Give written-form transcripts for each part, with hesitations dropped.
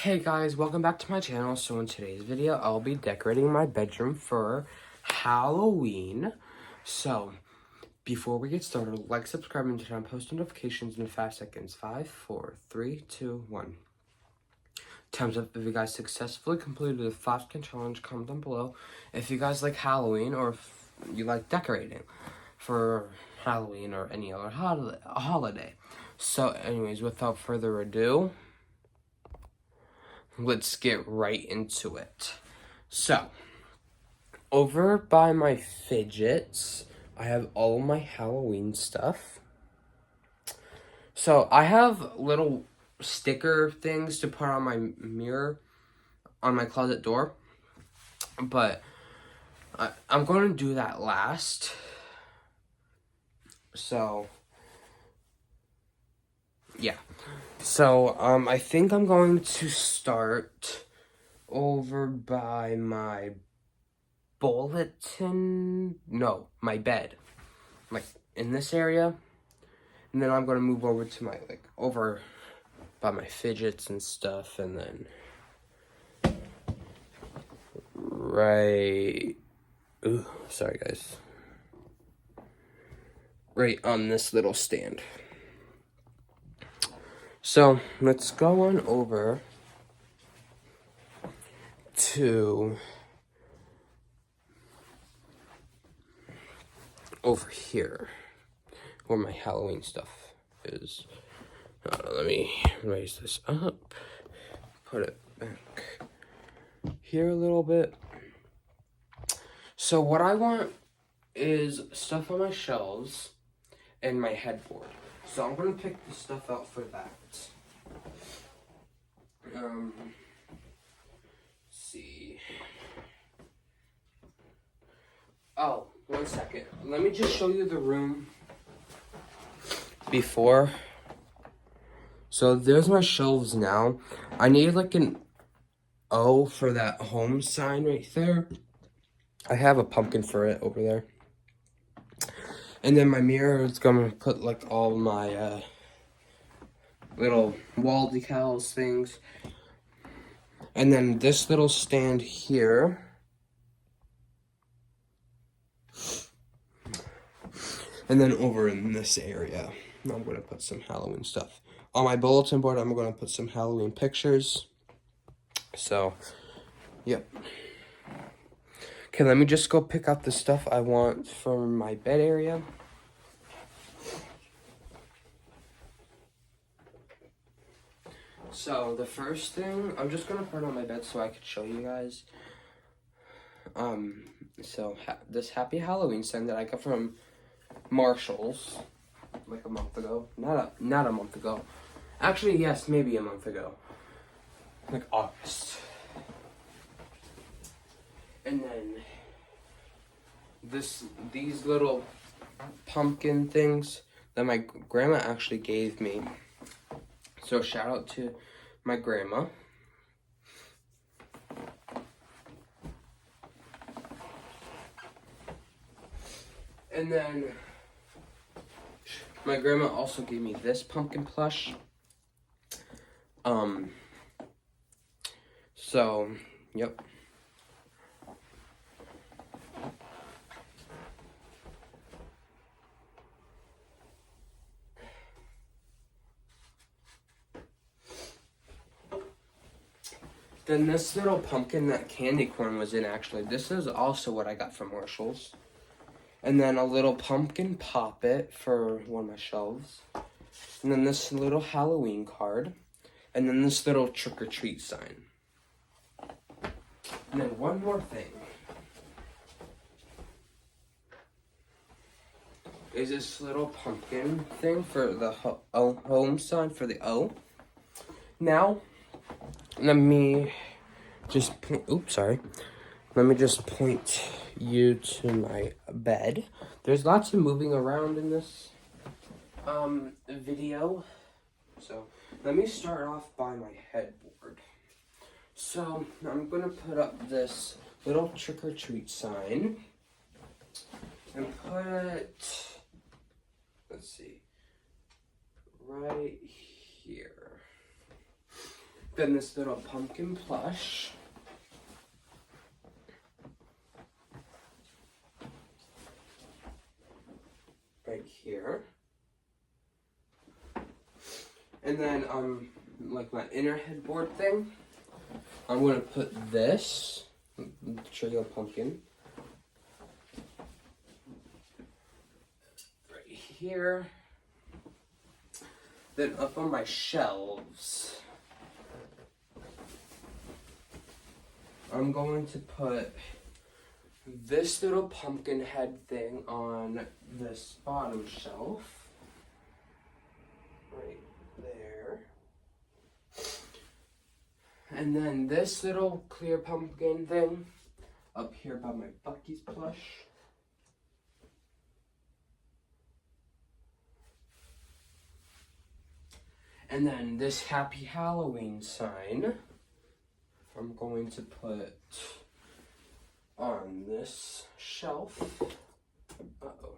Hey guys, welcome back to my channel. So in today's video, I'll be decorating my bedroom for Halloween. So, before we get started, like, subscribe, and turn on post notifications in 5 seconds. 5, 4, 3, 2, 1. Time's up. If you guys successfully completed the 5-second challenge, comment down below if you guys like Halloween or if you like decorating for Halloween or any other holiday. So anyways, without further ado, let's get right into it. So, over by my fidgets, I have all my Halloween stuff. So, I have little sticker things to put on my mirror, on my closet door. But I'm going to do that last. So, yeah. So, I think I'm going to start over by my my bed, like in this area, and then I'm gonna move over to my over by my fidgets and stuff, and then sorry guys, right on this little stand. So let's go on over to over here where my Halloween stuff is. Let me raise this up, put it back here a little bit. So what I want is stuff on my shelves and my headboard. So I'm gonna pick the stuff out for that. Let's see. Oh, 1 second. Let me just show you the room before. So there's my shelves now. I need like an O for that home sign right there. I have a pumpkin for it over there. And then my mirror is gonna put like all my little wall decals things. And then this little stand here. And then over in this area, I'm gonna put some Halloween stuff. On my bulletin board, I'm gonna put some Halloween pictures. So, yep. Okay, let me just go pick out the stuff I want for my bed area. So, the first thing, I'm just gonna put it on my bed so I could show you guys. This Happy Halloween sign that I got from Marshall's like a month ago. Not a month ago. Actually, yes, maybe a month ago. Like August. And then these little pumpkin things that my grandma actually gave me. So shout out to my grandma. And then my grandma also gave me this pumpkin plush. So, yep. Then this little pumpkin that candy corn was in, actually, this is also what I got from Marshall's. And then a little pumpkin poppet for one of my shelves. And then this little Halloween card. And then this little trick-or-treat sign. And then one more thing. Is this little pumpkin thing for the home sign for the O. Now, let me just Let me just point you to my bed. There's lots of moving around in this video. So, let me start off by my headboard. So, I'm gonna put up this little trick-or-treat sign and put it, let's see, right here. Then this little pumpkin plush. Right here. And then, like my inner headboard thing, I'm gonna put this, trio pumpkin, right here. Then up on my shelves, I'm going to put this little pumpkin head thing on this bottom shelf, right there. And then this little clear pumpkin thing up here by my Buc-ee's plush. And then this Happy Halloween sign, I'm going to put on this shelf. Uh-oh.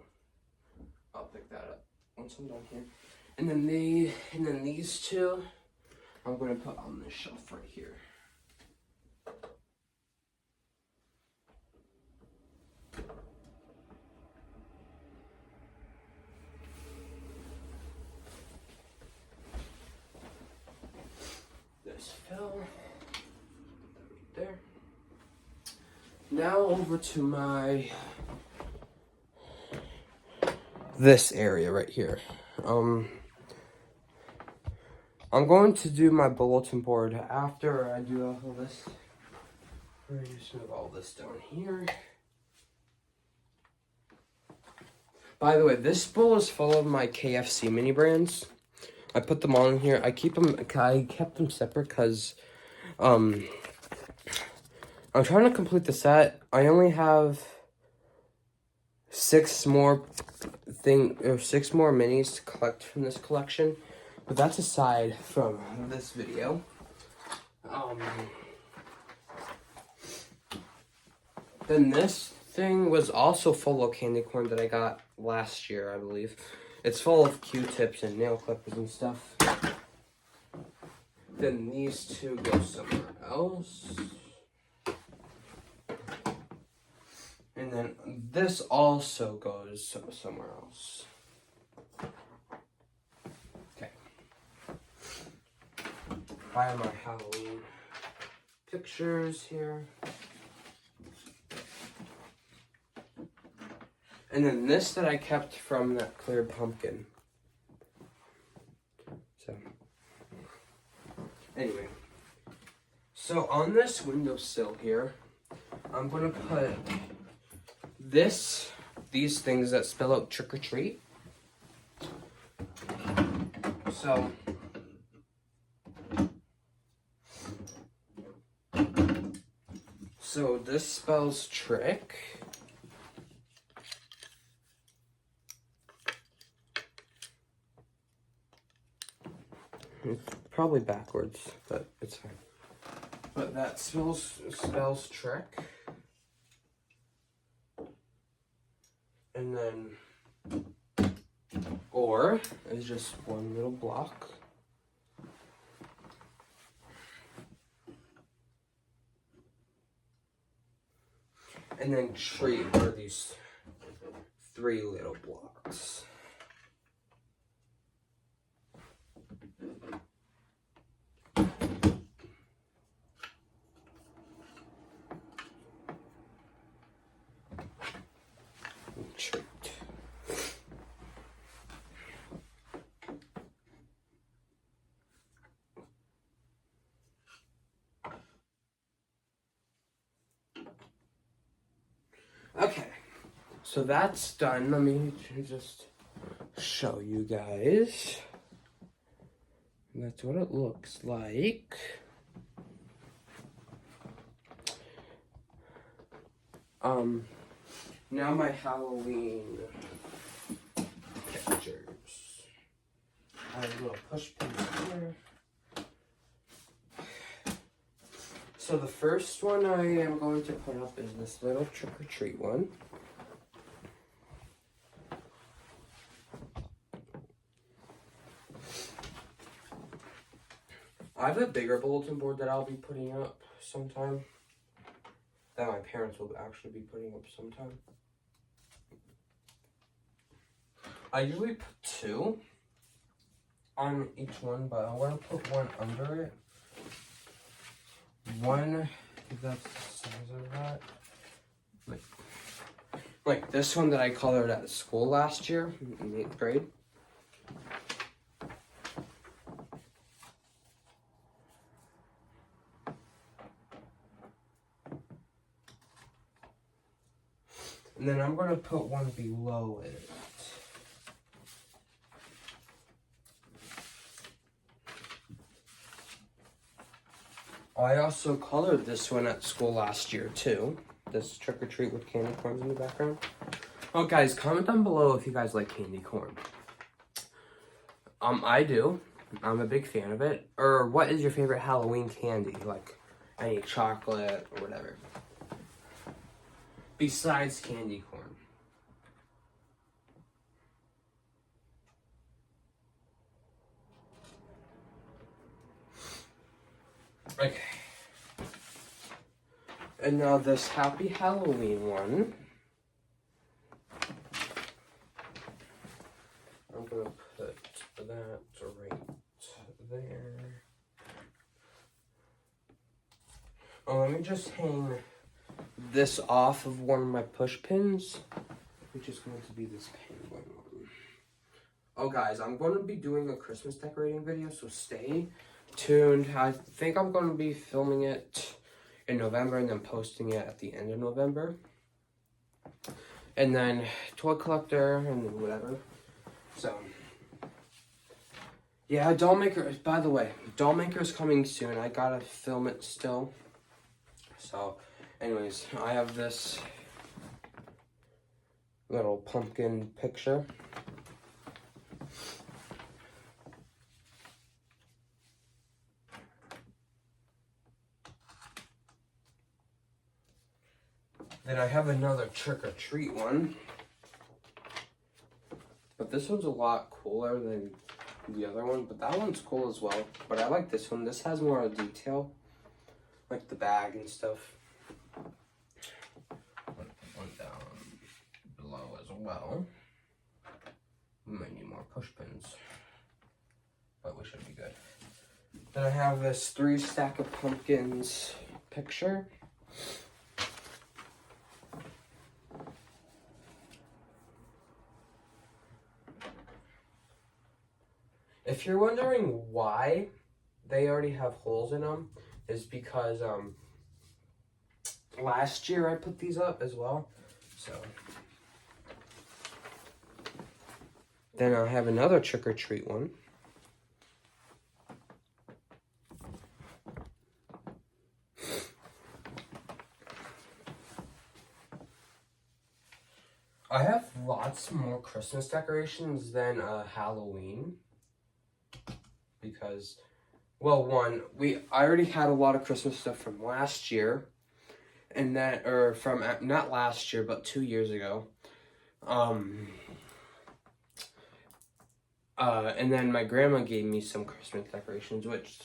I'll pick that up once I'm done here. And then these two, I'm going to put on this shelf right here. This fell. Put that right there. Now over to my this area right here. I'm going to do my bulletin board after I do all this. We're going to just move all this down here. By the way, this bowl is full of my KFC mini brands. I put them all in here. I kept them separate because I'm trying to complete the set. I only have 6 more minis to collect from this collection. But that's aside from this video. Then this thing was also full of candy corn that I got last year, I believe. It's full of Q-tips and nail clippers and stuff. Then these two go somewhere else. And then this also goes somewhere else. I have my Halloween pictures here. And then this that I kept from that clear pumpkin. So, anyway. So on this windowsill here, I'm going to put these things that spell out trick or treat. So this spells trick. It's probably backwards, but it's fine. But that spells trick. And then or is just one little block. And then treat are these 3 little blocks. Treat. Okay, so that's done. Let me just show you guys. That's what it looks like. Now my Halloween pictures. I have a little push pin here. So the first one I am going to put up is this little trick or treat one. I have a bigger bulletin board that I'll be putting up sometime. That my parents will actually be putting up sometime. I usually put 2 on each one, but I want to put one under it. One, if that's the size of that. Like this one that I colored at school last year in 8th grade. And then I'm going to put one below it. I also colored this one at school last year too. This trick or treat with candy corns in the background. Oh guys, comment down below if you guys like candy corn. I do. I'm a big fan of it. Or what is your favorite Halloween candy? Like any chocolate or whatever. Besides candy corn. Okay. And now this Happy Halloween one. I'm gonna put that right there. Oh, let me just hang this off of one of my push pins, which is going to be this penguin one. Oh guys, I'm going to be doing a Christmas decorating video, so stay tuned. I think I'm going to be filming it in November and then posting it at the end of November. And then toy collector and whatever. So yeah, doll maker. By the way, doll maker is coming soon. I gotta film it still. So anyways, I have this little pumpkin picture. Then I have another trick or treat one. But this one's a lot cooler than the other one. But that one's cool as well. But I like this one. This has more of detail. Like the bag and stuff. Put one down below as well. We might need more push pins. But we should be good. Then I have this 3 stack of pumpkins picture. If you're wondering why they already have holes in them, is because last year I put these up as well. So then I'll have another trick or treat one. I have lots more Christmas decorations than Halloween. Because, well, one, I already had a lot of Christmas stuff from last year, and that, or from, not last year, but 2 years ago, and then my grandma gave me some Christmas decorations, which,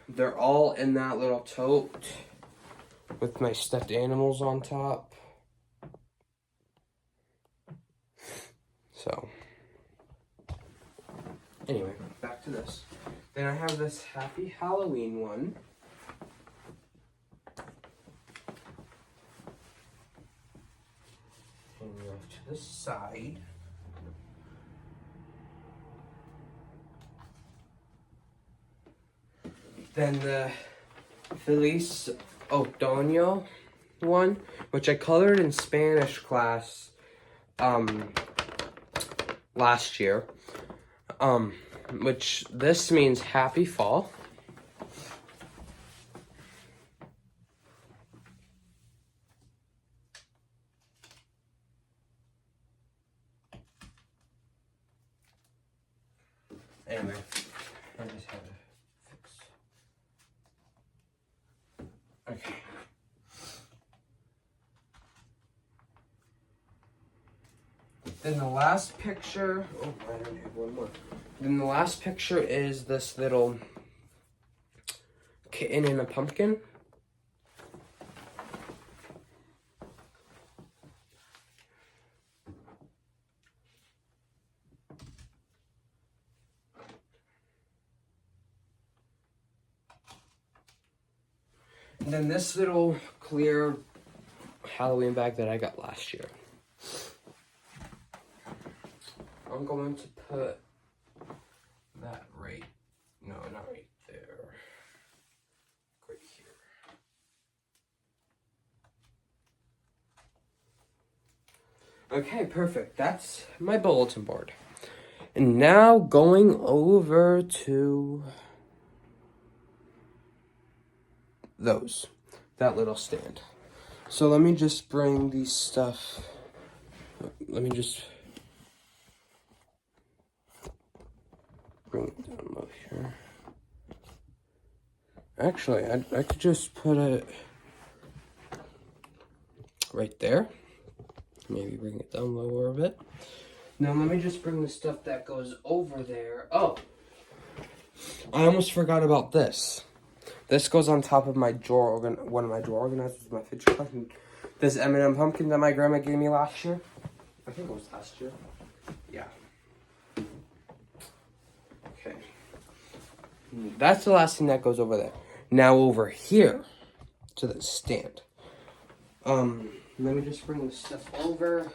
they're all in that little tote, with my stuffed animals on top, so, anyway, back to this. Then I have this Happy Halloween one. Hanging off to the side. Then the Feliz Otoño one, which I colored in Spanish class last year. Which this means happy fall. Anyway, I just had to fix. Okay. Then the last picture, oh, I don't have one more. Then the last picture is this little kitten and a pumpkin. And then this little clear Halloween bag that I got last year. I'm going to put that right, no, not right there, right here. Okay, perfect. That's my bulletin board. And now going over to that little stand. So let me just bring these stuff, let me just bring it down low here. Actually, I could just put it right there. Maybe bring it down lower a bit. Now let me just bring the stuff that goes over there. Oh, I almost forgot about this. This goes on top of my drawer, one of my drawer organizers, my fidget collection. This M&M pumpkin that my grandma gave me last year. I think it was last year. Yeah. Okay. That's the last thing that goes over there. Now over here to the stand. Let me just bring this stuff over.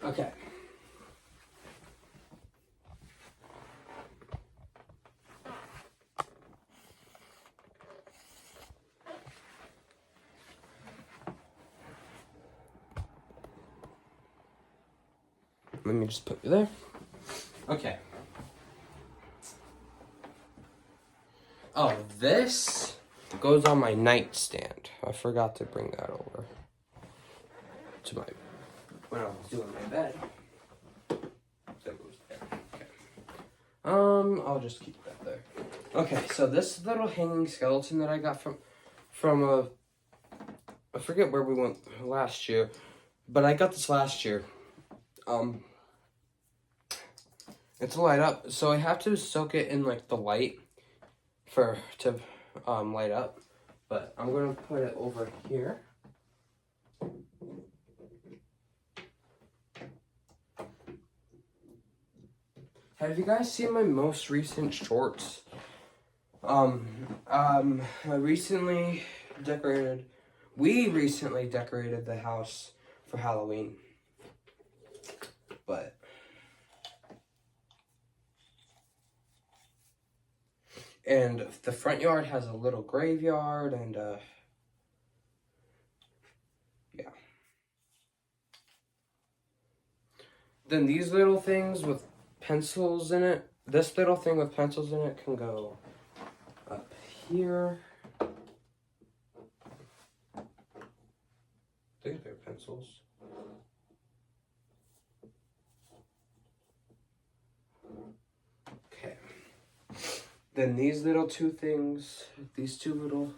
Okay. Let me just put you there. Okay. Oh, this goes on my nightstand. I forgot to bring that over to my, when I was doing my bed. That goes there. Okay. I'll just keep that there. Okay, so this little hanging skeleton that I got from I forget where we went last year, but I got this last year. It's a light up, so I have to soak it in like the light to light up, but I'm gonna put it over here. Have you guys seen my most recent shorts? We recently decorated the house for Halloween, but and the front yard has a little graveyard and yeah. Then these little things with pencils in it, this little thing with pencils in it can go up here. These are pencils. Okay. Then these little two things, these two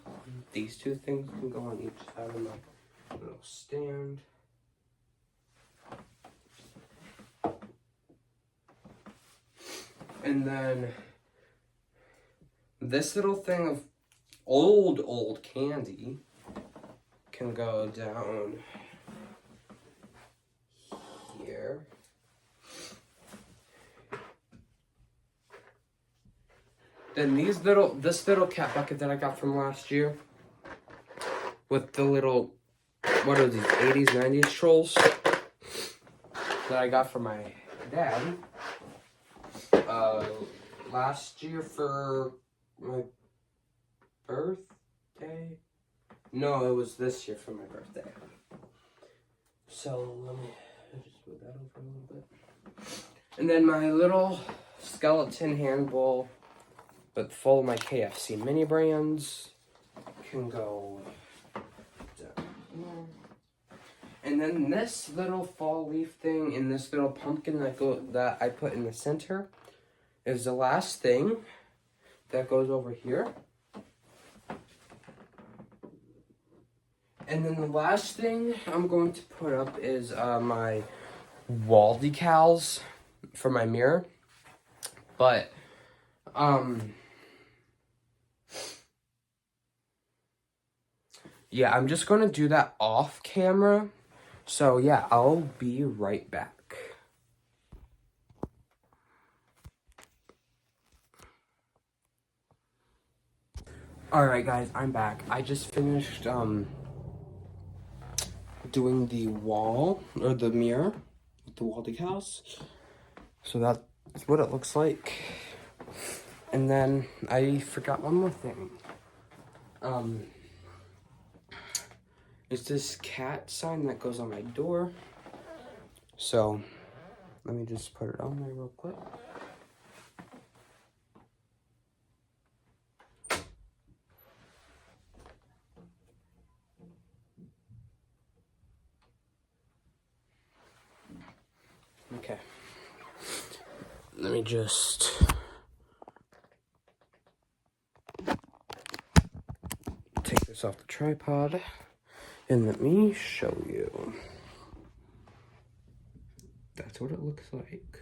things can go on each side of my little stand. And then this little thing of old candy can go down here. Then this little cat bucket that I got from last year with the little, what are these, 80s, 90s trolls that I got from my dad last year for my birthday. No, it was this year for my birthday. So let me just move that over a little bit. And then my little skeleton handball, but full of my KFC mini brands, can go down here. And then this little fall leaf thing and this little pumpkin that I put in the center is the last thing that goes over here. And then the last thing I'm going to put up is my wall decals for my mirror. But, yeah, I'm just going to do that off camera. So, yeah, I'll be right back. Alright, guys, I'm back. I just finished, doing the wall, or the mirror, with the wall decals. So that's what it looks like. And then I forgot one more thing. It's this cat sign that goes on my door. So let me just put it on there real quick. Okay. Let me just take this off the tripod and let me show you. That's what it looks like.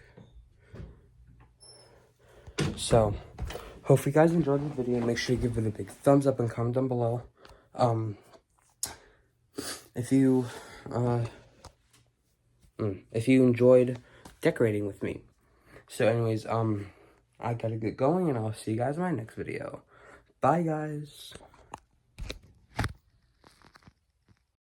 So, hope you guys enjoyed the video. Make sure you give it a big thumbs up and comment down below. If you enjoyed decorating with me. So anyways, I gotta get going and I'll see you guys in my next video. Bye guys.